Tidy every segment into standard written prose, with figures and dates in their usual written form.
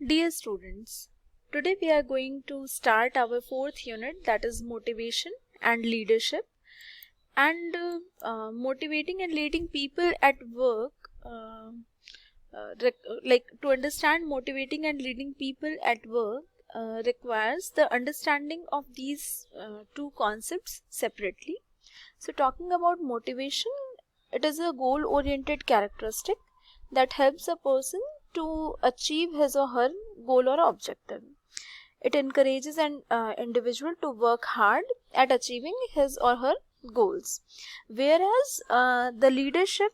Dear students, today we are going to start our fourth unit, that is motivation and leadership. And motivating and leading people at work, to understand motivating and leading people at work requires the understanding of these two concepts separately. So talking about motivation, it is a goal-oriented characteristic that helps a person to achieve his or her goal or objective. It encourages an individual to work hard at achieving his or her goals. Whereas the leadership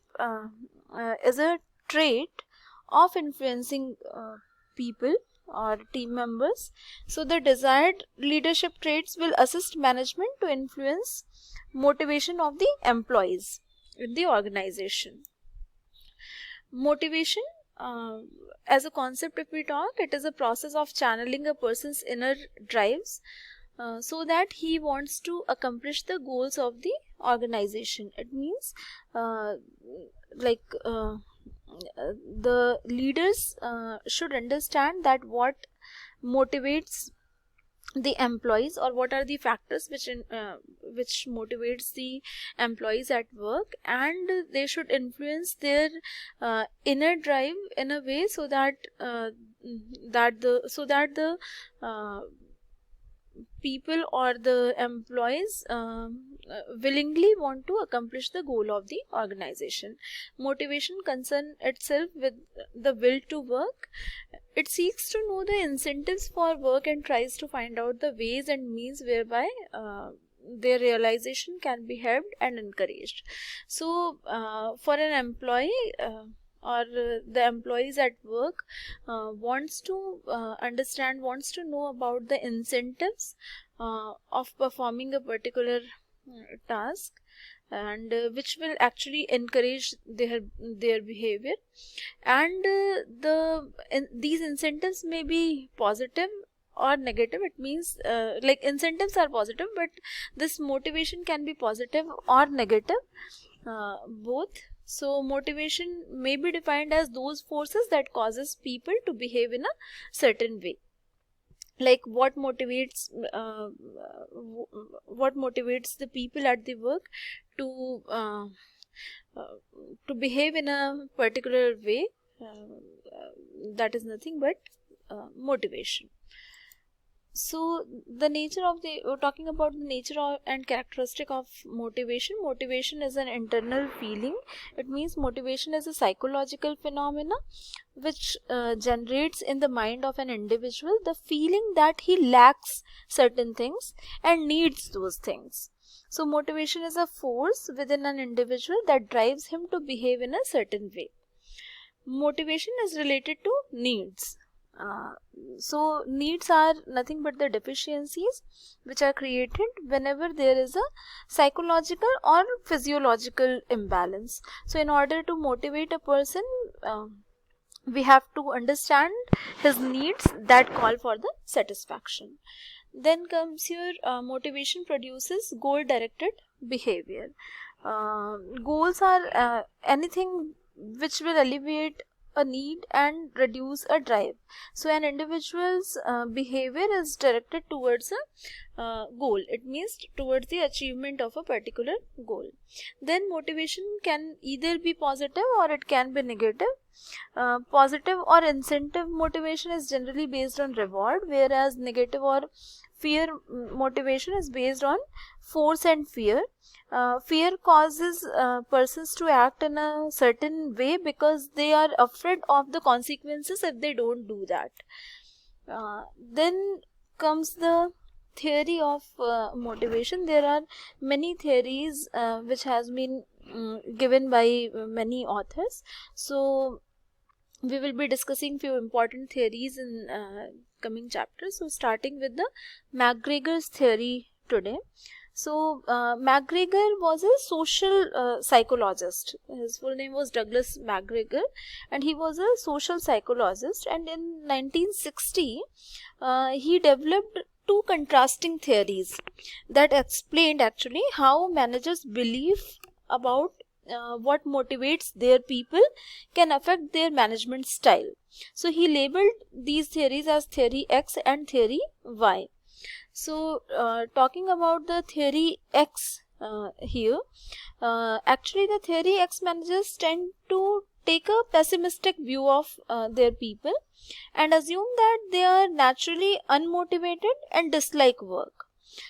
is a trait of influencing people or team members. So the desired leadership traits will assist management to influence motivation of the employees in the organization. Motivation as a concept, if we talk, it is a process of channeling a person's inner drives so that he wants to accomplish the goals of the organization. It means the leaders should understand that what motivates the employees, or what are the factors which motivates the employees at work, and they should influence their inner drive in a way so that the people or the employees willingly want to accomplish the goal of the organization. Motivation concerns itself with the will to work. It seeks to know the incentives for work and tries to find out the ways and means whereby their realization can be helped and encouraged. So for an employee or the employees at work wants to know about the incentives of performing a particular task, and which will actually encourage their behavior, and these incentives may be positive or negative. It means incentives are positive, but this motivation can be positive or negative, both. So motivation may be defined as those forces that causes people to behave in a certain way. Like what motivates the people at the work to behave in a particular way, that is nothing but motivation. So the nature of talking about the nature and characteristic of motivation. Motivation is an internal feeling. It means motivation is a psychological phenomena which generates in the mind of an individual the feeling that he lacks certain things and needs those things. So motivation is a force within an individual that drives him to behave in a certain way. Motivation is related to needs. So needs are nothing but the deficiencies which are created whenever there is a psychological or physiological imbalance. So in order to motivate a person, we have to understand his needs that call for the satisfaction. Then comes your motivation produces goal-directed behavior. Goals are anything which will alleviate a need and reduce a drive. So an individual's behavior is directed towards a goal. It means towards the achievement of a particular goal. Then motivation can either be positive or it can be negative. Positive or incentive motivation is generally based on reward, whereas negative or fear motivation is based on force and fear. Fear causes persons to act in a certain way because they are afraid of the consequences if they don't do that. Then comes the theory of motivation. There are many theories which has been given by many authors. So we will be discussing few important theories in coming chapters. So starting with the McGregor's theory today. So McGregor was a social psychologist. His full name was Douglas McGregor, and he was a social psychologist. And in 1960, he developed two contrasting theories that explained actually how managers believe about what motivates their people can affect their management style. So he labeled these theories as theory X and theory Y. So talking about the theory X here, actually the theory X managers tend to take a pessimistic view of their people and assume that they are naturally unmotivated and dislike work.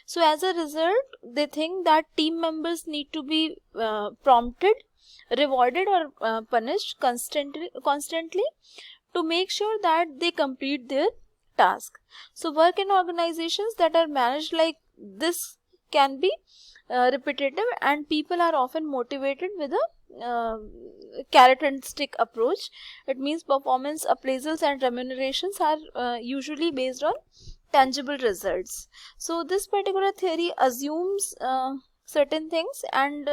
So as a result, they think that team members need to be prompted, rewarded or punished constantly to make sure that they complete their task. So work in organizations that are managed like this can be repetitive, and people are often motivated with a carrot and stick approach. It means performance appraisals and remunerations are usually based on tangible results. So this particular theory assumes certain things, and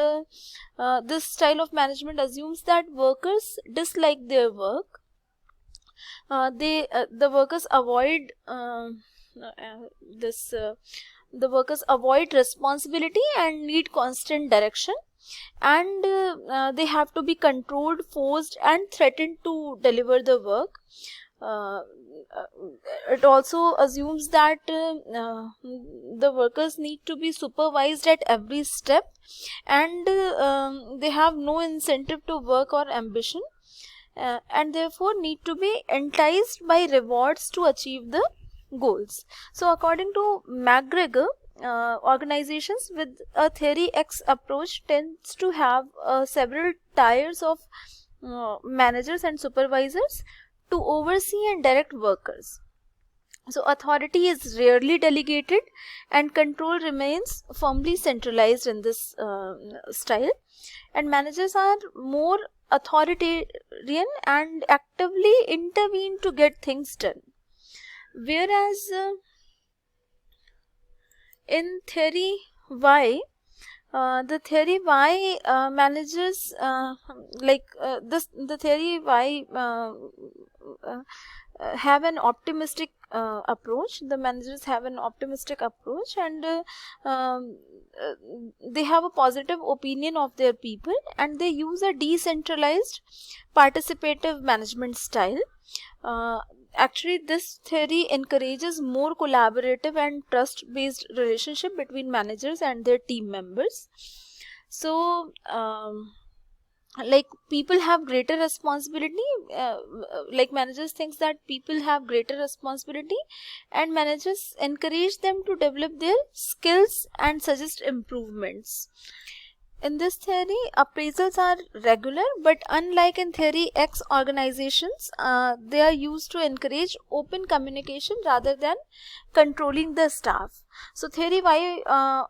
this style of management assumes that workers dislike their work. The workers avoid the workers avoid responsibility and need constant direction, and they have to be controlled, forced and threatened to deliver the work. It also assumes that the workers need to be supervised at every step, and they have no incentive to work or ambition, and therefore need to be enticed by rewards to achieve the goals. So according to McGregor, organizations with a theory X approach tends to have several tiers of managers and supervisors to oversee and direct workers. So authority is rarely delegated and control remains firmly centralized in this style, and managers are more authoritarian and actively intervene to get things done. Whereas in theory Y, the theory Y managers the theory Y have an optimistic approach. The managers have an optimistic approach, and they have a positive opinion of their people, and they use a decentralized participative management style. Actually, this theory encourages more collaborative and trust-based relationship between managers and their team members. So like people have greater responsibility, like managers thinks that people have greater responsibility, and managers encourage them to develop their skills and suggest improvements. In this theory, appraisals are regular, but unlike in theory X organizations, they are used to encourage open communication rather than controlling the staff. So theory Y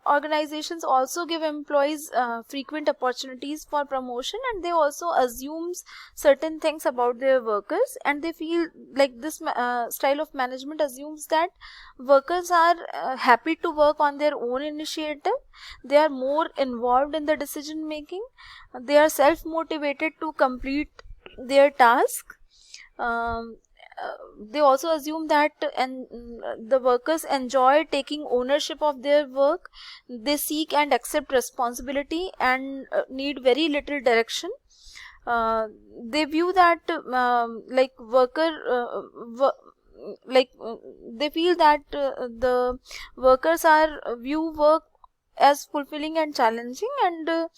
organizations also give employees frequent opportunities for promotion, and they also assumes certain things about their workers, and they feel like this style of management assumes that workers are happy to work on their own initiative. They are more involved in the decision making. They are self-motivated to complete their task. They also assume that the workers enjoy taking ownership of their work. They seek and accept responsibility and need very little direction. They view that they feel that the workers view work as fulfilling and challenging, and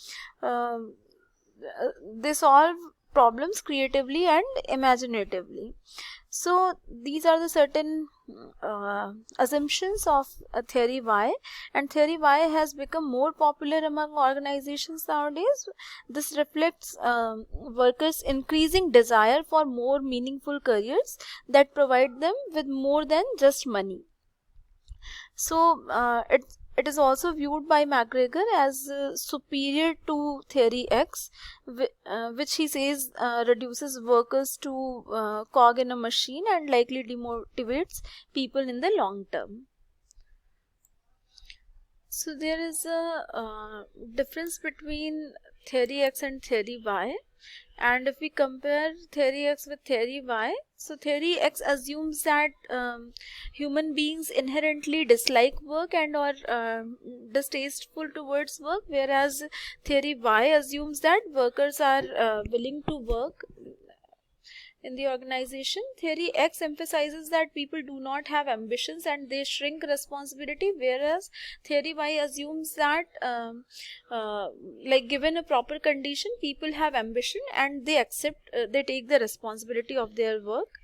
they solve problems creatively and imaginatively. So these are the certain assumptions of theory Y, and theory Y has become more popular among organizations nowadays. This reflects workers' increasing desire for more meaningful careers that provide them with more than just money. So it is also viewed by McGregor as superior to theory X, which he says reduces workers to cog in a machine and likely demotivates people in the long term. So there is a difference between theory X and theory Y. And if we compare theory X with theory Y, so theory X assumes that human beings inherently dislike work and are distasteful towards work, whereas theory Y assumes that workers are willing to work in the organization. Theory X emphasizes that people do not have ambitions and they shrink responsibility, whereas theory Y assumes that like given a proper condition, people have ambition and they accept, they take the responsibility of their work.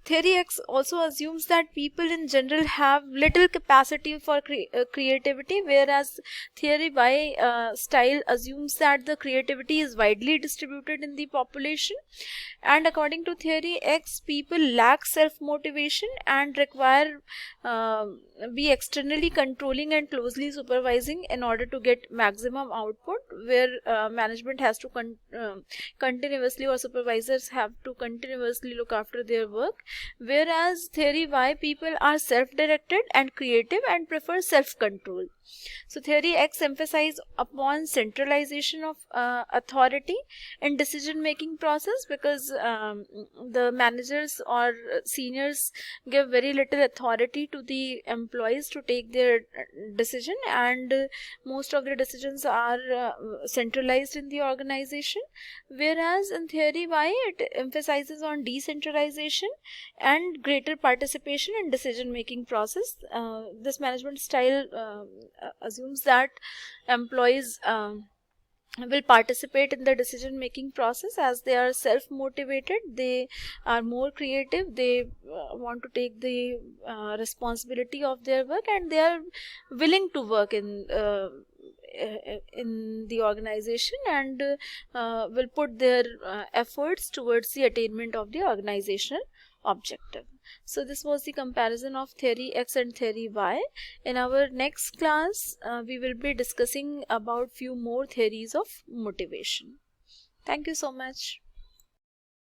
Theory X also assumes that people in general have little capacity for creativity, whereas theory Y style assumes that the creativity is widely distributed in the population. And according to theory X, people lack self-motivation and require be externally controlling and closely supervising in order to get maximum output, where management has to continuously, or supervisors have to continuously look after their work. Whereas theory Y, people are self-directed and creative and prefer self-control. So theory X emphasizes upon centralization of authority in decision-making process, because the managers or seniors give very little authority to the employees to take their decision, and most of the decisions are centralized in the organization. Whereas in theory Y, it emphasizes on decentralization and greater participation in decision-making process. This management style assumes that employees will participate in the decision making process, as they are self motivated, they are more creative, they want to take the responsibility of their work, and they are willing to work in the organization, and will put their efforts towards the attainment of the organizational objective. So this was the comparison of theory X and theory Y. In our next class, we will be discussing about few more theories of motivation. Thank you so much.